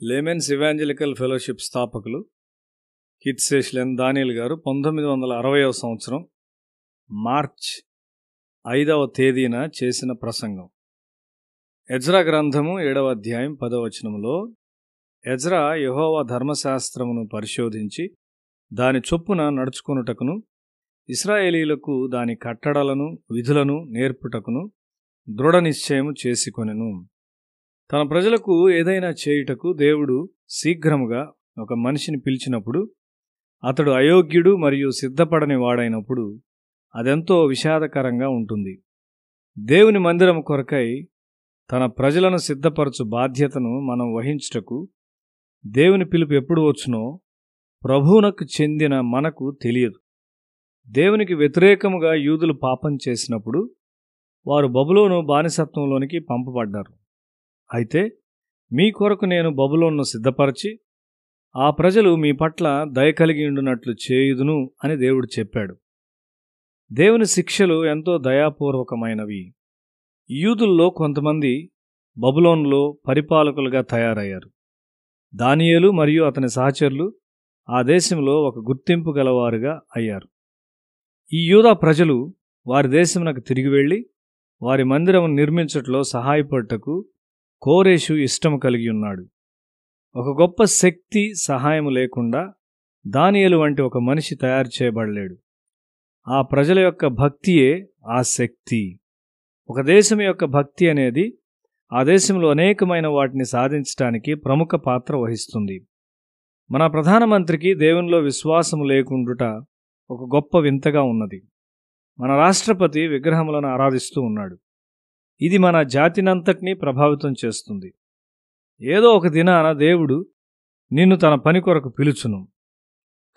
Laymen's evangelical fellowship స్థాపకులు కిట్సేష్లెన్ దానియేల్ గారు 1960వ సంవత్సరం మార్చ్ 5వ తేదీన చేసిన ప్రసంగం. ఎజ్రా గ్రంథము 7వ అధ్యాయం 10వ వచనములో, ఎజ్రా యెహోవా ధర్మశాస్త్రమును పరిశోధించి దాని చొప్పున నడుచుకొనుటకును ఇశ్రాయేలీయులకు దాని కట్టడలను విధులను నేర్పుటకును దృఢ నిశ్చయము చేసుకొనెను. తన ప్రజలకు ఏదైనా చేయుటకు దేవుడు శీఘ్రముగా ఒక మనిషిని పిలిచినప్పుడు, అతడు అయోగ్యుడు మరియు సిద్ధపడని వాడైనప్పుడు అదెంతో విషాదకరంగా ఉంటుంది. దేవుని మందిరము కొరకై తన ప్రజలను సిద్ధపరచు బాధ్యతను మనం వహించుటకు దేవుని పిలుపు ఎప్పుడు వచ్చునో ప్రభువునకు చెందిన మనకు తెలియదు. దేవునికి వ్యతిరేకముగా యూదులు పాపం చేసినప్పుడు వారు బబులోను బానిసత్వంలోనికి పంపబడ్డారు. అయితే మీ కొరకు నేను బబులోనును సిద్ధపరచి ఆ ప్రజలు మీ పట్ల దయ కలిగి ఉండునట్లు చేయుదును అని దేవుడు చెప్పాడు. దేవుని శిక్షలు ఎంతో దయాపూర్వకమైనవి. యూదుల్లో కొంతమంది బబులోనులో పరిపాలకులుగా తయారయ్యారు. దానియేలు మరియు అతని సహచరులు ఆ దేశంలో ఒక గుర్తింపు గలవారుగా అయ్యారు. ఈ యూదా ప్రజలు వారి దేశమునకు తిరిగి వెళ్ళి వారి మందిరమును నిర్మించుటలో సహాయపడుటకు కోరేషు ఇష్టము కలిగి ఉన్నాడు. ఒక గొప్ప శక్తి సహాయము లేకుండా దానియేలు వంటి ఒక మనిషి తయారు చేయబడలేడు. ఆ ప్రజల యొక్క భక్తియే ఆ శక్తి. ఒక దేశం యొక్క భక్తి అనేది ఆ దేశంలో అనేకమైన వాటిని సాధించటానికి ప్రముఖ పాత్ర వహిస్తుంది. మన ప్రధానమంత్రికి దేవునిలో విశ్వాసము లేకుండుట ఒక గొప్ప వింతగా ఉన్నది. మన రాష్ట్రపతి విగ్రహములను ఆరాధిస్తూ ఉన్నాడు. ఇది మన జాతినంతటినీ ప్రభావితం చేస్తుంది. ఏదో ఒక దినాన దేవుడు నిన్ను తన పని కొరకు పిలుచును.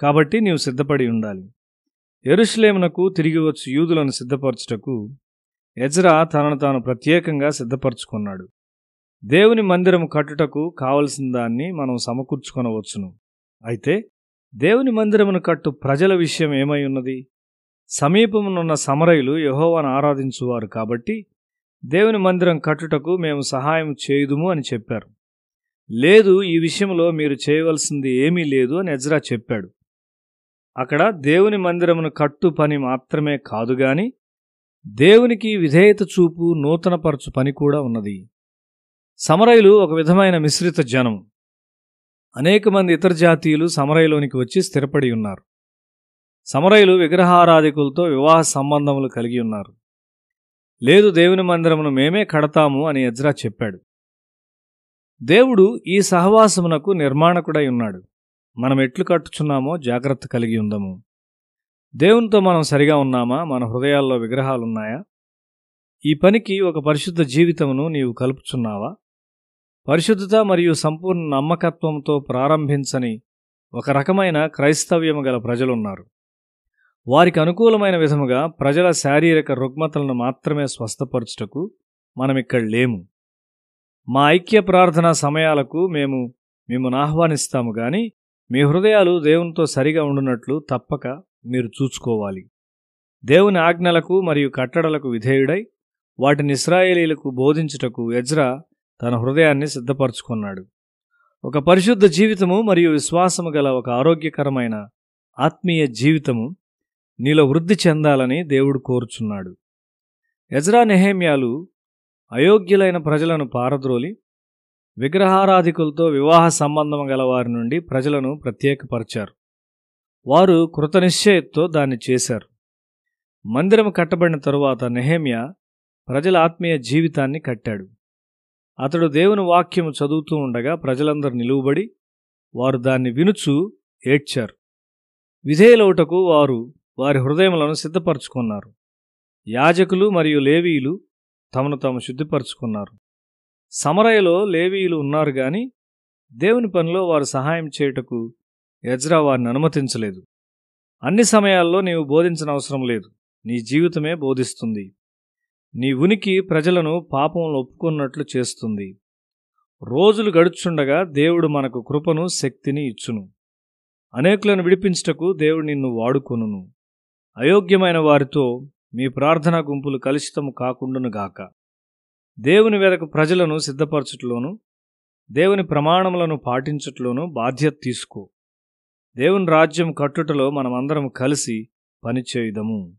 కాబట్టి నీవు సిద్ధపడి ఉండాలి. యెరూషలేమునకు తిరిగి వచ్చి యూదులను సిద్ధపరచుటకు ఎజ్రా తనను తాను ప్రత్యేకంగా సిద్ధపరచుకున్నాడు. దేవుని మందిరము కట్టుటకు కావలసిన దాన్ని మనం సమకూర్చుకొనవచ్చును. అయితే దేవుని మందిరమును కట్టు ప్రజల విషయం ఏమై ఉన్నది? సమీపమునున్న సమరయులు యెహోవాను ఆరాధించువారు కాబట్టి దేవుని మందిరం కట్టుటకు మేము సహాయం చేయుదుము అని చెప్పారు. లేదు, ఈ విషయంలో మీరు చేయవలసింది ఏమీ లేదు అని ఎజ్రా చెప్పాడు. అక్కడ దేవుని మందిరమును కట్టు పని మాత్రమే కాదుగాని దేవునికి విధేయత చూపు నూతనపరచు పని కూడా ఉన్నది. సమరయులు ఒక విధమైన మిశ్రిత జనం. అనేక మంది ఇతర జాతీయులు సమరయులోనికి వచ్చి స్థిరపడి ఉన్నారు. సమరయులు విగ్రహారాధికులతో వివాహ సంబంధములు కలిగి ఉన్నారు. లేదు, దేవుని మందిరమును మేమే కడతాము అని ఎజ్రా చెప్పాడు. దేవుడు ఈ సహవాసమునకు నిర్మాణకుడై ఉన్నాడు. మనం ఎట్లు కట్టుచున్నామో జాగ్రత్త కలిగి ఉందము. దేవునితో మనం సరిగా ఉన్నామా? మన హృదయాల్లో విగ్రహాలున్నాయా? ఈ పనికి ఒక పరిశుద్ధ జీవితమును నీవు కలుపుచున్నావా? పరిశుద్ధత మరియు సంపూర్ణ నమ్మకత్వంతో ప్రారంభించని ఒక రకమైన క్రైస్తవ్యము గల ప్రజలున్నారు. వారికి అనుకూలమైన విధముగా ప్రజల శారీరక రుగ్మతలను మాత్రమే స్వస్థపరచుటకు మనమిక్కడ లేము. మా ఐక్య ప్రార్థనా సమయాలకు మేము మిమ్మల్ని ఆహ్వానిస్తాము గాని మీ హృదయాలు దేవునితో సరిగా ఉండునట్లు తప్పక మీరు చూసుకోవాలి. దేవుని ఆజ్ఞలకు మరియు కట్టడలకు విధేయుడై వాటిని ఇశ్రాయేలీయులకు బోధించుటకు ఎజ్రా తన హృదయాన్ని సిద్ధపరచుకున్నాడు. ఒక పరిశుద్ధ జీవితము మరియు విశ్వాసము గల ఒక ఆరోగ్యకరమైన ఆత్మీయ జీవితము నీలో వృద్ధి చెందాలని దేవుడు కోరుచున్నాడు. ఎజ్రా నెహెమ్యాలు అయోగ్యులైన ప్రజలను పారద్రోలి విగ్రహారాధికులతో వివాహ సంబంధం గల వారి నుండి ప్రజలను ప్రత్యేకపరిచారు. వారు కృతనిశ్చయతతో దాన్ని చేశారు. మందిరం కట్టబడిన తరువాత నెహెమ్యా ప్రజల ఆత్మీయ జీవితాన్ని కట్టాడు. అతడు దేవుని వాక్యము చదువుతూ ఉండగా ప్రజలందరూ నిలువబడి వారు దాన్ని వినుచూ ఏడ్చారు. విధేయులౌటకు వారు వారి హృదయములను సిద్ధపరచుకున్నారు. యాజకులు మరియు లేవీయులు తమను తాము శుద్ధిపరచుకున్నారు. సమరయలో లేవీయులు ఉన్నారు గాని దేవుని పనిలో వారు సహాయం చేయుటకు ఎజ్రా వారిని అనుమతించలేదు. అన్ని సమయాల్లో నీవు బోధించనవసరం లేదు. నీ జీవితమే బోధిస్తుంది. నీ ఉనికి ప్రజలను పాపములు ఒప్పుకున్నట్లు చేస్తుంది. రోజులు గడుచుండగా దేవుడు మనకు కృపను శక్తిని ఇచ్చును. అనేకులను విడిపించుటకు దేవుడు నిన్ను వాడుకొనును. అయోగ్యమైన వారితో మీ ప్రార్థనా గుంపులు కలుషితము కాకుండునుగాక. దేవుని వెదకు ప్రజలను సిద్ధపరచుటలోను దేవుని ప్రమాణములను పాటించుటలోనూ బాధ్యత తీసుకో. దేవుని రాజ్యం కట్టుటలో మనమందరం కలిసి పనిచేయుదము.